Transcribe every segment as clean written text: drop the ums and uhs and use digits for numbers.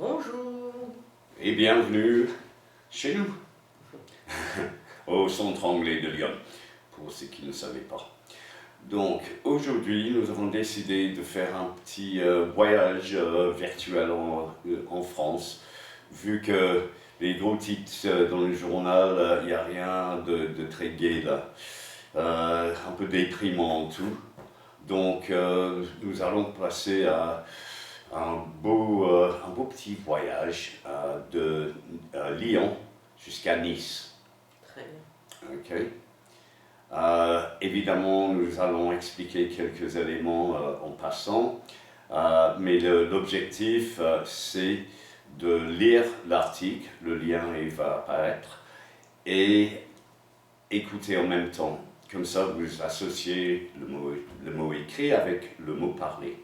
Bonjour et bienvenue chez nous, au centre anglais de Lyon, pour ceux qui ne savaient pas. Donc aujourd'hui, nous avons décidé de faire un petit voyage virtuel en France, vu que les gros titres dans le journal, il n'y a rien de très gai là, un peu déprimant tout. Donc nous allons passer à un beau petit voyage de Lyon jusqu'à Nice. Très bien. Okay. Évidemment, nous allons expliquer quelques éléments en passant, mais l'objectif, c'est de lire l'article, le lien il va apparaître, et écouter en même temps. Comme ça, vous associez le mot écrit avec le mot parlé.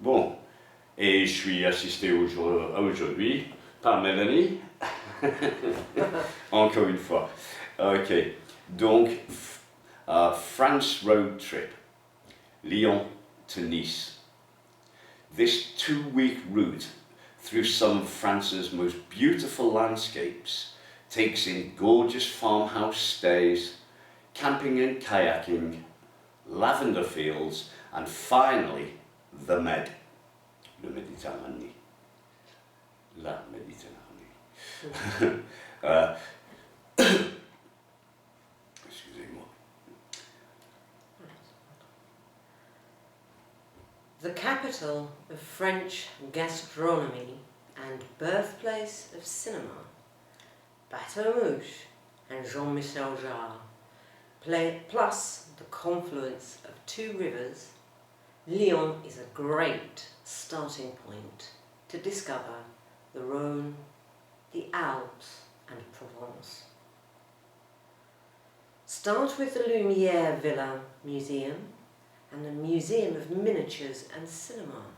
Bon, et je suis assisté aujourd'hui par Melanie, encore une fois. Ok, donc France road trip, Lyon to Nice. This 2-week route through some of France's most beautiful landscapes takes in gorgeous farmhouse stays, camping and kayaking, lavender fields, and finally the Med, le Méditerranée, la Méditerranée. Excusez-moi. The capital of French gastronomy and birthplace of cinema, Bateau Mouche and Jean-Michel Jarre, plus the confluence of two rivers, Lyon is a great starting point to discover the Rhône, the Alps and Provence. Start with the Lumière Villa Museum and the Museum of Miniatures and Cinema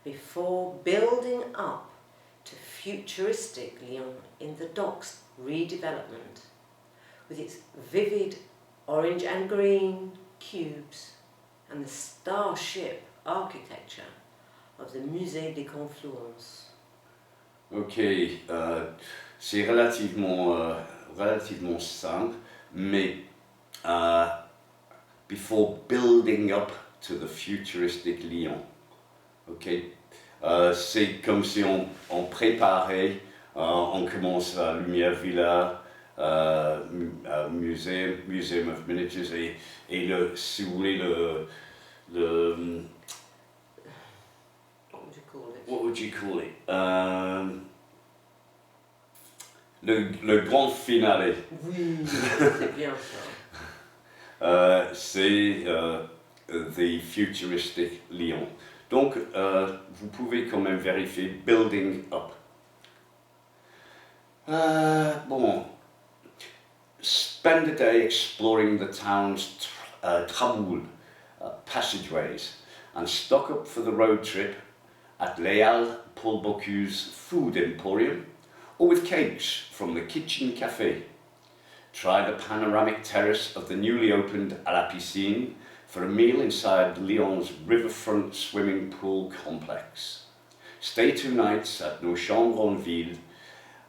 before building up to futuristic Lyon in the docks redevelopment with its vivid orange and green cubes and the starship architecture of the Musée des Confluences. Ok, c'est relativement simple, mais before building up to the futuristic Lyon, ok, c'est comme si on préparait, on commence à Lumière Villa, Museum of Miniatures et si vous voulez What would you call it? Le grand finale. Oui, c'est bien ça. C'est the futuristic Lyon. Donc, vous pouvez quand même vérifier building up. Bon, spend a day exploring the town's tramway passageways and stock up for the road trip at Léal Paul Bocuse Food Emporium or with cakes from the Kitchen Café. Try the panoramic terrace of the newly opened à la piscine for a meal inside Lyon's riverfront swimming pool complex. Stay 2 nights at Nos Chambres en Ville,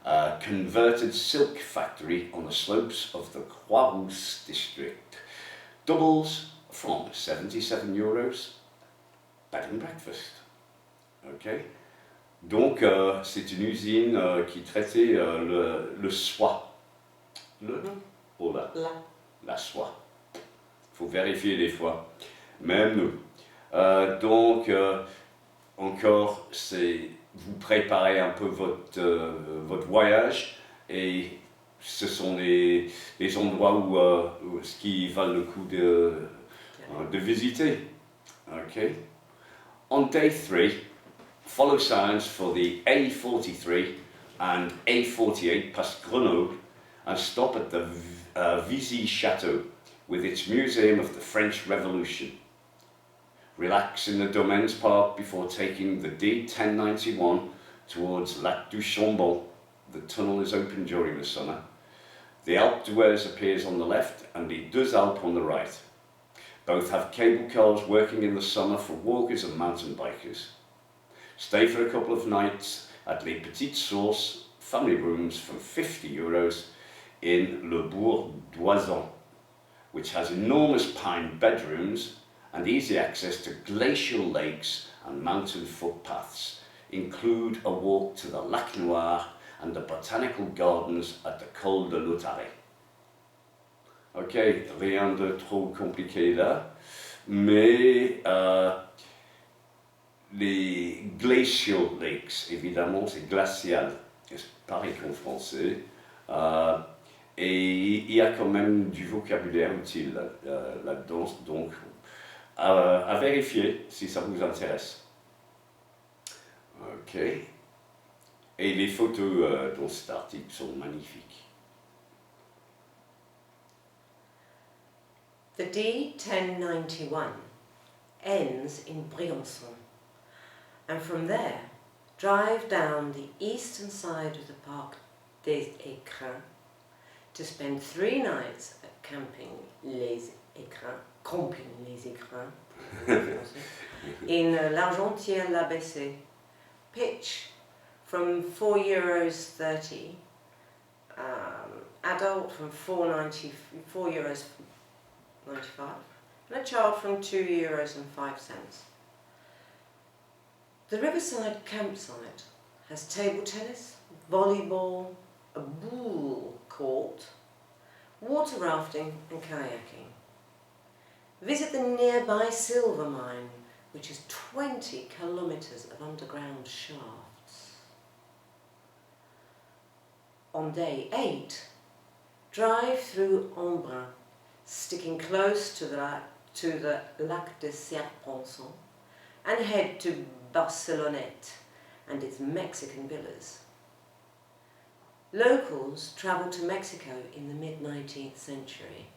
a converted silk factory on the slopes of the Croix-Rousse district. Doubles from €77, bed and breakfast. Okay. Donc c'est une usine qui traitait le soie. La soie. Il faut vérifier des fois, même nous. Donc encore, vous préparez un peu votre voyage et ce sont les endroits où ce qui valent le coup de visiter. Okay. On day 3, follow signs for the A43 and A48 past Grenoble and stop at the Vizy Château with its Museum of the French Revolution. Relax in the Domaines Park before taking the D1091 towards Lac du Chambon. The tunnel is open during the summer. The Alpe d'Huez appears on the left and the Deux Alpes on the right. Both have cable cars working in the summer for walkers and mountain bikers. Stay for a couple of nights at les petites sources family rooms for €50 in Le Bourg d'Oisans, which has enormous pine bedrooms and easy access to glacial lakes and mountain footpaths, include a walk to the Lac Noir and the botanical gardens at the Col de l'Otarie. Ok, rien de trop compliqué là, mais les glacial lakes, évidemment, c'est glacial, c'est pareil qu'en français, et il y a quand même du vocabulaire utile là-dedans, donc à vérifier si ça vous intéresse. Ok, et les photos dans cet article sont magnifiques. The D1091 ends in Briançon, and from there drive down the eastern side of the Parc des Écrins to spend 3 nights at camping les Écrins in l'Argentière-l'Abbesse. Pitch from €4.30, adult from €4.95, and a child from €2.05. The riverside campsite has table tennis, volleyball, a boule court, water rafting and kayaking. Visit the nearby silver mine, which is 20 kilometres of underground shafts. On day 8, drive through Embrun, sticking close to the Lac de Serpenson, and head to Barcelonnette and its Mexican villas. Locals travelled to Mexico in the mid-19th century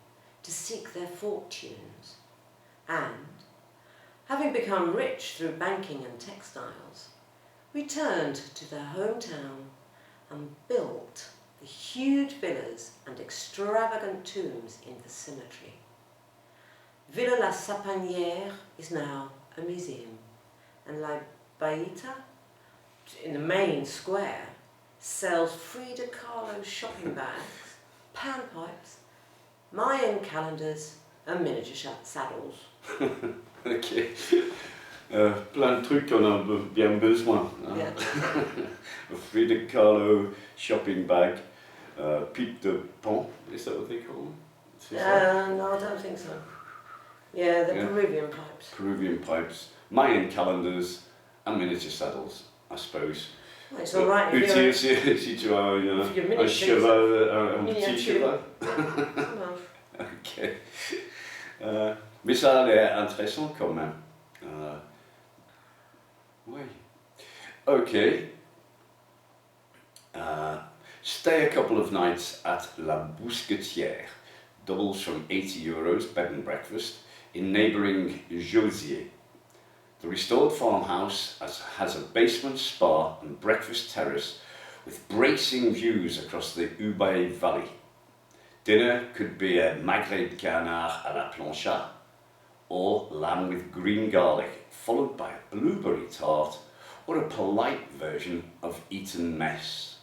to seek their fortunes, and, having become rich through banking and textiles, returned to their hometown and built the huge villas and extravagant tombs in the cemetery. Villa La Sapanière is now a museum, and La Baita, in the main square, sells Frida Kahlo shopping bags, panpipes, Mayan calendars and miniature saddles. Ok. Plein de trucs qu'on a bien besoin. Hein? Yeah. Frida Kahlo shopping bag, pipe de pont, is that what they call them? No, I don't think so. Yeah, the Peruvian pipes. Peruvian pipes, Mayan calendars and miniature saddles, I suppose. Well, it's all right if Utile you're si tu as un miniature, cheval, un petit miniature. cheval. Well, Ok. Mais ça a l'air intéressant quand même. Oui. Ok. Stay a couple of nights at La Bousquetière, doubles from €80 bed and breakfast, in neighbouring Josier. The restored farmhouse has a basement spa and breakfast terrace with bracing views across the Ubaye Valley. Dinner could be a magret de canard à la plancha, or lamb with green garlic, followed by a blueberry tart, or a polite version of Eton mess.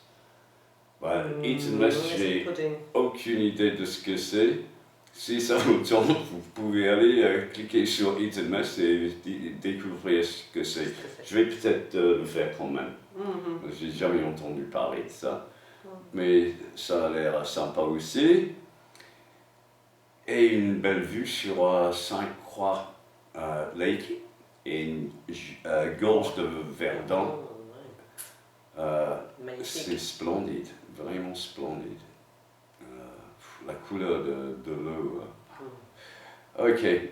Eton mess, j'ai aucune idée de ce que c'est. Si ça vous tente, vous pouvez aller cliquer sur Eton mess et découvrir ce que c'est. Je vais peut-être le faire quand même. J'ai jamais entendu parler de ça. Mais ça a l'air sympa aussi. Et une belle vue sur Sainte-Croix Lake et une gorge de Verdun. C'est splendide, vraiment splendide. La couleur de l'eau. Ok.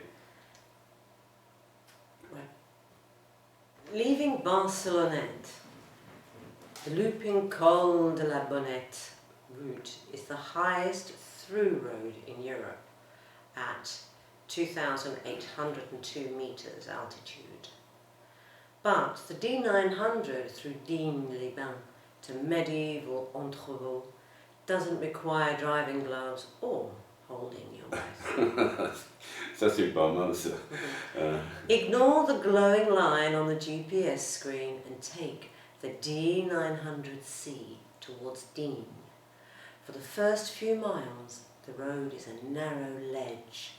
Leaving Barcelonnette, the looping Col de la Bonnette route is the highest through road in Europe at 2,802 metres altitude. But the D900 through Digne-les-Bains to medieval Entrevaux doesn't require driving gloves or holding your breath. Ça c'est pas mal ça. Ignore the glowing line on the GPS screen and take the the D900C towards Digne. For the first few miles, the road is a narrow ledge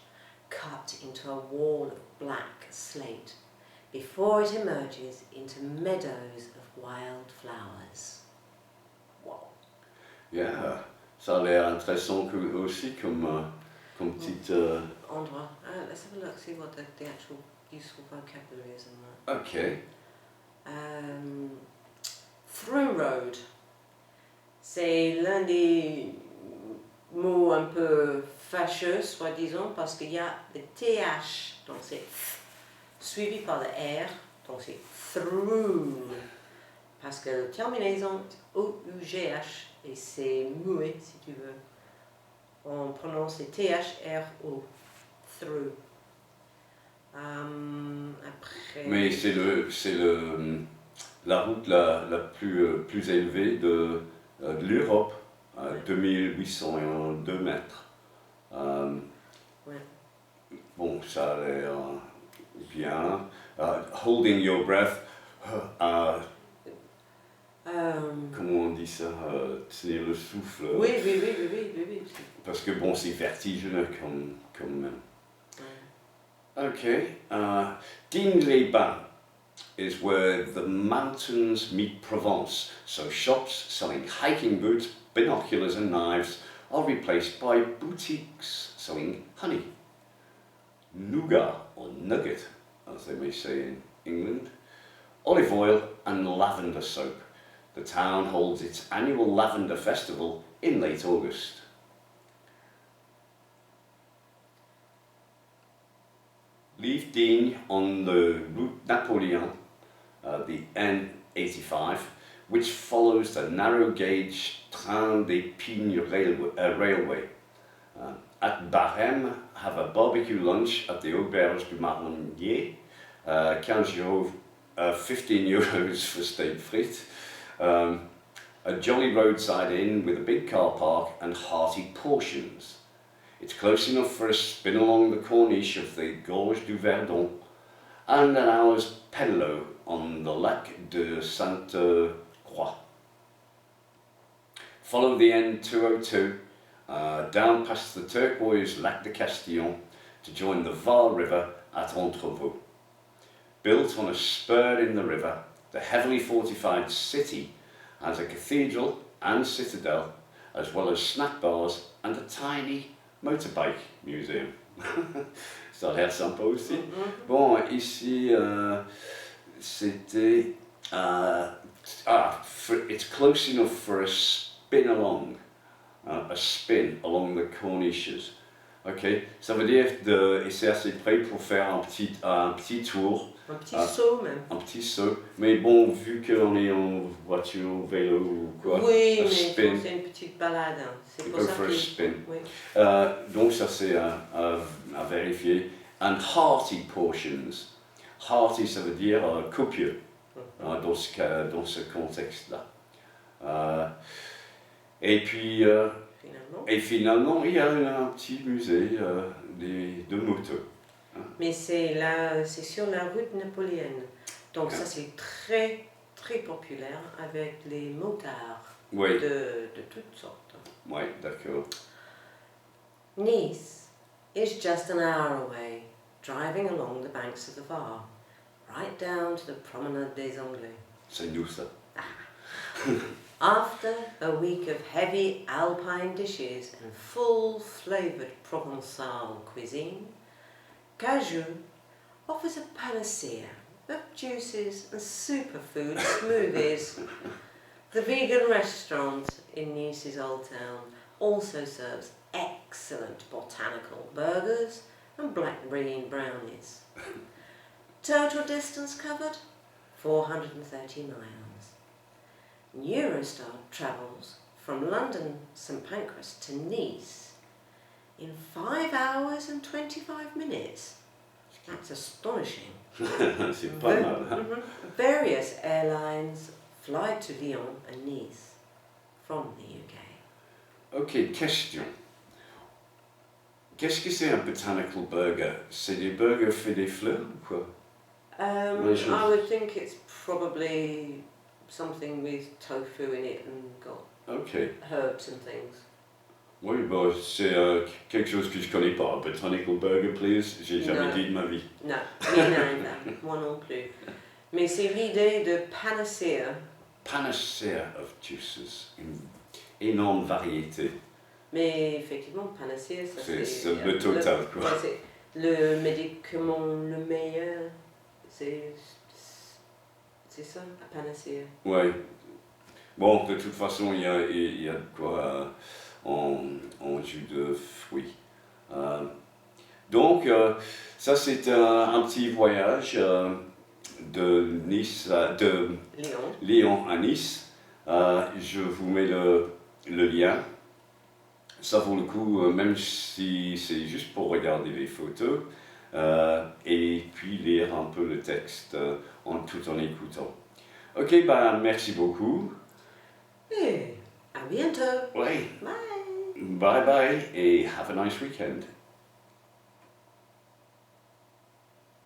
cut into a wall of black slate before it emerges into meadows of wild flowers. Wow. Yeah, ça a l'air intéressant aussi comme petite... Endroit. Let's have a look, see what the actual useful vocabulary is in that. Ok. Through road. C'est l'un des mots un peu fâcheux, soi-disant, parce qu'il y a le TH, donc c'est suivi par le R, donc c'est through. Parce que la terminaison est O-U-G-H et c'est muet, si tu veux. On prononce les T-H-R-O, through. Après... Mais c'est la route la plus élevée de l'Europe, 2802 mètres. Ouais. Bon, ça a l'air bien. Holding your breath. Comment on dit ça? Tenir le souffle. Oui. Parce que bon, c'est vertigineux comme même. Ok. Digne-les-Bains is where the mountains meet Provence, so shops selling hiking boots, binoculars and knives are replaced by boutiques selling honey, nougat or nugget, as they may say in England, olive oil and lavender soap. The town holds its annual lavender festival in late August. Leave Digne on the route Napoleon, the N85, which follows the narrow gauge Train des Pignes railway. At Barème, have a barbecue lunch at the Auberge du Marronnier, 15 euros for steak frites. A jolly roadside inn with a big car park and hearty portions. It's close enough for a spin along the corniche of the Gorge du Verdon and an hour's pedalo on the Lac de Sainte-Croix. Follow the N202 down past the turquoise Lac de Castillon to join the Var River at Entrevaux. Built on a spur in the river, the heavily fortified city has a cathedral and citadel, as well as snack bars and a tiny motorbike museum. Ça a l'air sympa aussi. Bon, ici, c'était... it's close enough for a spin along. A spin along the corniches. Ok, ça veut dire et c'est assez près pour faire un petit tour. Un petit saut même. Un petit saut, mais bon, vu qu'on est en voiture, vélo ou quoi, oui, mais spin, c'est une petite balade. C'est pour go ça for a spin. Oui. Donc ça c'est à vérifier. And hearty portions. Hearty, ça veut dire copieux dans ce contexte-là. Et puis, finalement, il y a un petit musée de motos. Mais c'est sur la route napoléonienne. Donc ça c'est très très populaire avec les motards de toutes sortes. Oui, d'accord. Nice is just an hour away, driving along the banks of the Var, right down to the Promenade des Anglais. C'est nous ça. After a week of heavy alpine dishes and full-flavoured Provençal cuisine, Cajou offers a panacea of juices and superfood smoothies. The vegan restaurant in Nice's Old Town also serves excellent botanical burgers and blackberry brownies. Total distance covered, 430 miles. Eurostar travels from London St Pancras to Nice in 5 hours and 25 minutes. That's astonishing. C'est pas mal. Various airlines fly to Lyon and Nice from the UK. Ok, question. Qu'est-ce que c'est un botanical burger? C'est des burgers faits des fleurs ou quoi? I would think it's probably something with tofu in it and got Ok. herbs and things. Oui, bon, c'est quelque chose que je connais pas. Botanical burger, please. J'ai jamais Non. dit de ma vie. Non, me neither. Moi non plus. Mais c'est l'idée de panacea. Panacea of juices. Une énorme variété. Mais effectivement, panacea, ça C'est le total, quoi. Ouais, c'est le médicament le meilleur. C'est ça, la panacea. Ouais. Bon, de toute façon, il y a de quoi en jus de fruits. Donc, ça c'est un petit voyage de Lyon à Nice. Je vous mets le lien. Ça vaut le coup, même si c'est juste pour regarder les photos et puis lire un peu le texte tout en écoutant. Ok, ben merci beaucoup. Et à bientôt. Oui. Bye. Bye bye et have a nice weekend.